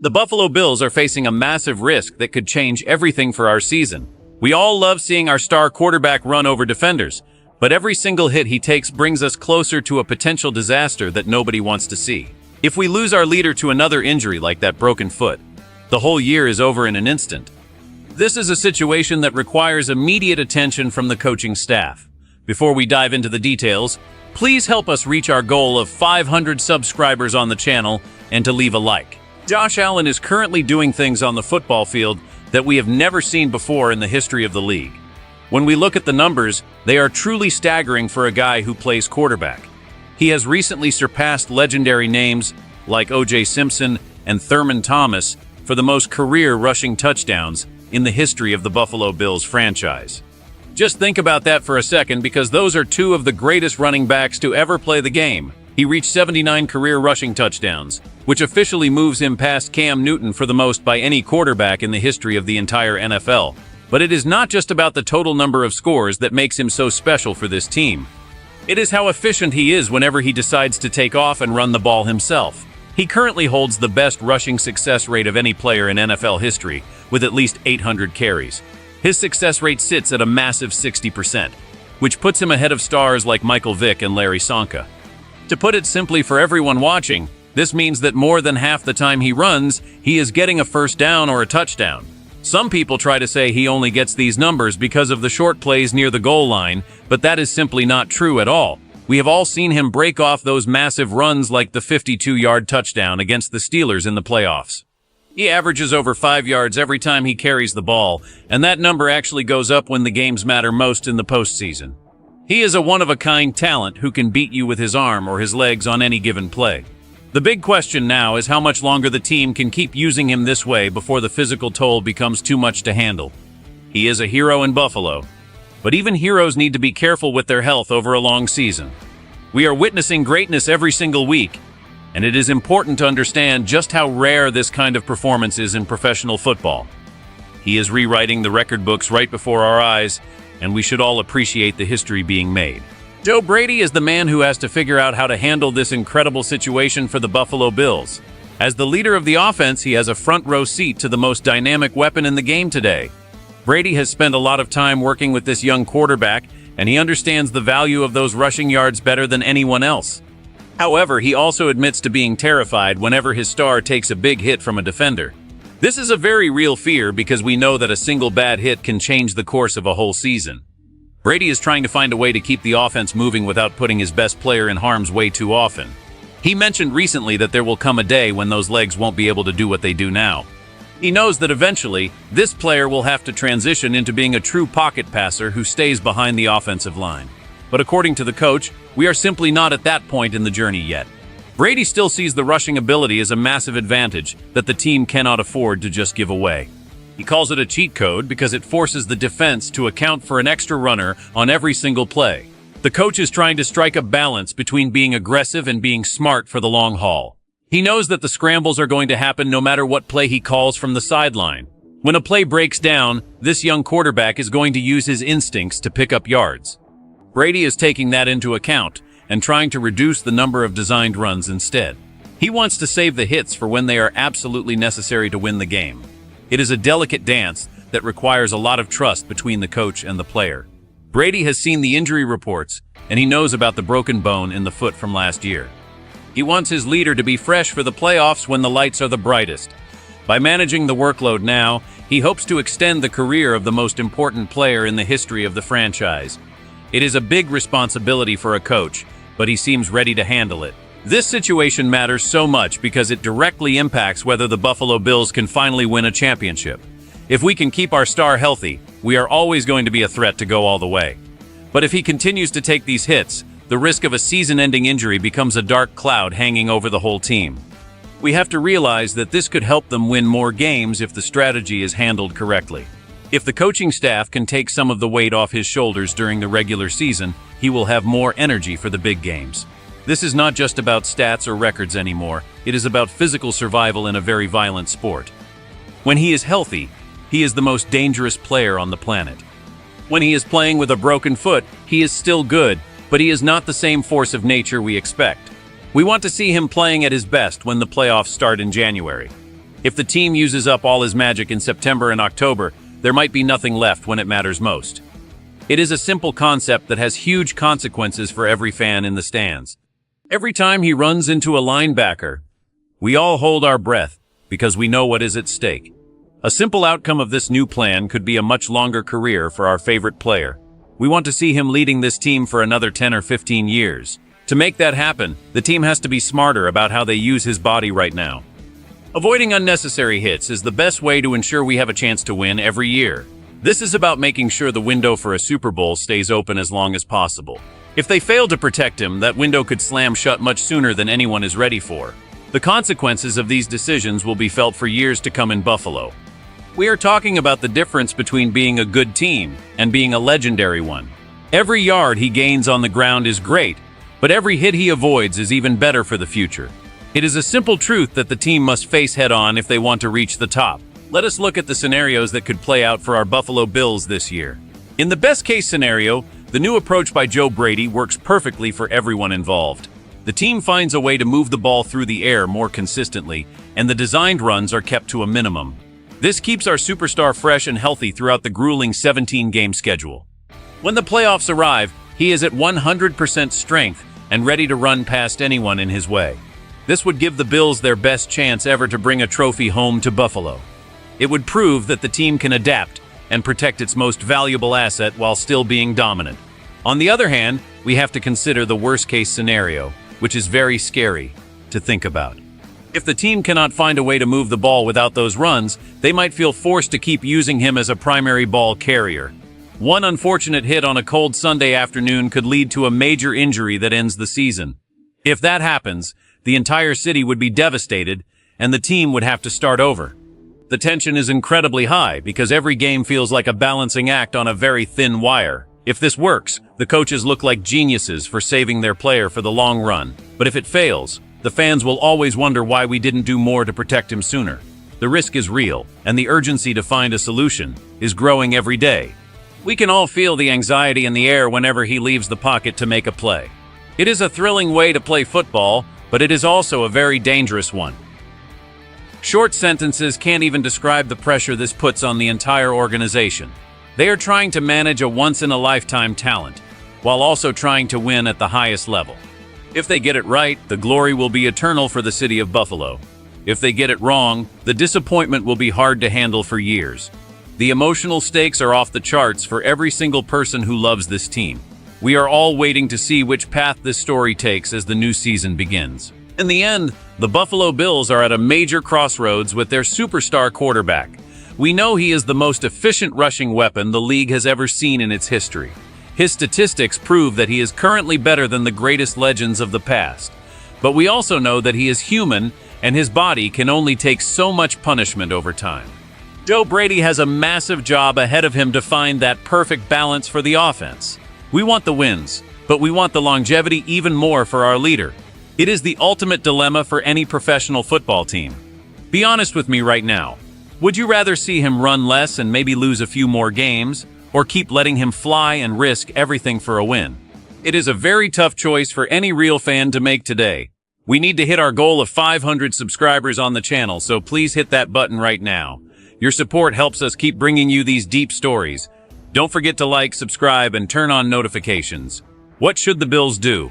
The Buffalo Bills are facing a massive risk that could change everything for our season. We all love seeing our star quarterback run over defenders, but every single hit he takes brings us closer to a potential disaster that nobody wants to see. If we lose our leader to another injury like that broken foot, the whole year is over in an instant. This is a situation that requires immediate attention from the coaching staff. Before we dive into the details, please help us reach our goal of 500 subscribers on the channel and to leave a like. Josh Allen is currently doing things on the football field that we have never seen before in the history of the league. When we look at the numbers, they are truly staggering for a guy who plays quarterback. He has recently surpassed legendary names like O.J. Simpson and Thurman Thomas for the most career rushing touchdowns in the history of the Buffalo Bills franchise. Just think about that for a second, because those are two of the greatest running backs to ever play the game. He reached 79 career rushing touchdowns, which officially moves him past Cam Newton for the most by any quarterback in the history of the entire NFL. But it is not just about the total number of scores that makes him so special for this team. It is how efficient he is whenever he decides to take off and run the ball himself. He currently holds the best rushing success rate of any player in NFL history, with at least 800 carries. His success rate sits at a massive 60%, which puts him ahead of stars like Michael Vick and Larry Csonka. To put it simply for everyone watching, this means that more than half the time he runs, he is getting a first down or a touchdown. Some people try to say he only gets these numbers because of the short plays near the goal line, but that is simply not true at all. We have all seen him break off those massive runs like the 52-yard touchdown against the Steelers in the playoffs. He averages over 5 yards every time he carries the ball, and that number actually goes up when the games matter most in the postseason. He is a one-of-a-kind talent who can beat you with his arm or his legs on any given play. The big question now is how much longer the team can keep using him this way before the physical toll becomes too much to handle. He is a hero in Buffalo, but even heroes need to be careful with their health over a long season. We are witnessing greatness every single week, and it is important to understand just how rare this kind of performance is in professional football. He is rewriting the record books right before our eyes, and we should all appreciate the history being made. Joe Brady is the man who has to figure out how to handle this incredible situation for the Buffalo Bills. As the leader of the offense, he has a front-row seat to the most dynamic weapon in the game today. Brady has spent a lot of time working with this young quarterback, and he understands the value of those rushing yards better than anyone else. However, he also admits to being terrified whenever his star takes a big hit from a defender. This is a very real fear because we know that a single bad hit can change the course of a whole season. Brady is trying to find a way to keep the offense moving without putting his best player in harm's way too often. He mentioned recently that there will come a day when those legs won't be able to do what they do now. He knows that eventually, this player will have to transition into being a true pocket passer who stays behind the offensive line. But according to the coach, we are simply not at that point in the journey yet. Brady still sees the rushing ability as a massive advantage that the team cannot afford to just give away. He calls it a cheat code because it forces the defense to account for an extra runner on every single play. The coach is trying to strike a balance between being aggressive and being smart for the long haul. He knows that the scrambles are going to happen no matter what play he calls from the sideline. When a play breaks down, this young quarterback is going to use his instincts to pick up yards. Brady is taking that into account and trying to reduce the number of designed runs instead. He wants to save the hits for when they are absolutely necessary to win the game. It is a delicate dance that requires a lot of trust between the coach and the player. Brady has seen the injury reports, and he knows about the broken bone in the foot from last year. He wants his leader to be fresh for the playoffs when the lights are the brightest. By managing the workload now, he hopes to extend the career of the most important player in the history of the franchise. It is a big responsibility for a coach, but he seems ready to handle it. This situation matters so much because it directly impacts whether the Buffalo Bills can finally win a championship. If we can keep our star healthy, we are always going to be a threat to go all the way. But if he continues to take these hits, the risk of a season-ending injury becomes a dark cloud hanging over the whole team. We have to realize that this could help them win more games if the strategy is handled correctly. If the coaching staff can take some of the weight off his shoulders during the regular season, he will have more energy for the big games. This is not just about stats or records anymore. It is about physical survival in a very violent sport. When he is healthy, he is the most dangerous player on the planet. When he is playing with a broken foot, he is still good, but he is not the same force of nature we expect. We want to see him playing at his best when the playoffs start in January. If the team uses up all his magic in September and October, there might be nothing left when it matters most. It is a simple concept that has huge consequences for every fan in the stands. Every time he runs into a linebacker, we all hold our breath because we know what is at stake. A simple outcome of this new plan could be a much longer career for our favorite player. We want to see him leading this team for another 10 or 15 years. To make that happen, the team has to be smarter about how they use his body right now. Avoiding unnecessary hits is the best way to ensure we have a chance to win every year. This is about making sure the window for a Super Bowl stays open as long as possible. If they fail to protect him, that window could slam shut much sooner than anyone is ready for. The consequences of these decisions will be felt for years to come in Buffalo. We are talking about the difference between being a good team and being a legendary one. Every yard he gains on the ground is great, but every hit he avoids is even better for the future. It is a simple truth that the team must face head-on if they want to reach the top. Let us look at the scenarios that could play out for our Buffalo Bills this year. In the best-case scenario, the new approach by Joe Brady works perfectly for everyone involved. The team finds a way to move the ball through the air more consistently, and the designed runs are kept to a minimum. This keeps our superstar fresh and healthy throughout the grueling 17-game schedule. When the playoffs arrive, he is at 100% strength and ready to run past anyone in his way. This would give the Bills their best chance ever to bring a trophy home to Buffalo. It would prove that the team can adapt and protect its most valuable asset while still being dominant. On the other hand, we have to consider the worst-case scenario, which is very scary to think about. If the team cannot find a way to move the ball without those runs, they might feel forced to keep using him as a primary ball carrier. One unfortunate hit on a cold Sunday afternoon could lead to a major injury that ends the season. If that happens, the entire city would be devastated, and the team would have to start over. The tension is incredibly high because every game feels like a balancing act on a very thin wire. If this works, the coaches look like geniuses for saving their player for the long run. But if it fails, the fans will always wonder why we didn't do more to protect him sooner. The risk is real, and the urgency to find a solution is growing every day. We can all feel the anxiety in the air whenever he leaves the pocket to make a play. It is a thrilling way to play football, but it is also a very dangerous one. Short sentences can't even describe the pressure this puts on the entire organization. They are trying to manage a once-in-a-lifetime talent, while also trying to win at the highest level. If they get it right, the glory will be eternal for the city of Buffalo. If they get it wrong, the disappointment will be hard to handle for years. The emotional stakes are off the charts for every single person who loves this team. We are all waiting to see which path this story takes as the new season begins. In the end, the Buffalo Bills are at a major crossroads with their superstar quarterback. We know he is the most efficient rushing weapon the league has ever seen in its history. His statistics prove that he is currently better than the greatest legends of the past. But we also know that he is human, and his body can only take so much punishment over time. Joe Brady has a massive job ahead of him to find that perfect balance for the offense. We want the wins, but we want the longevity even more for our leader. It is the ultimate dilemma for any professional football team. Be honest with me right now. Would you rather see him run less and maybe lose a few more games, or keep letting him fly and risk everything for a win? It is a very tough choice for any real fan to make today. We need to hit our goal of 500 subscribers on the channel, so please hit that button right now. Your support helps us keep bringing you these deep stories. Don't forget to like, subscribe, and turn on notifications. What should the Bills do?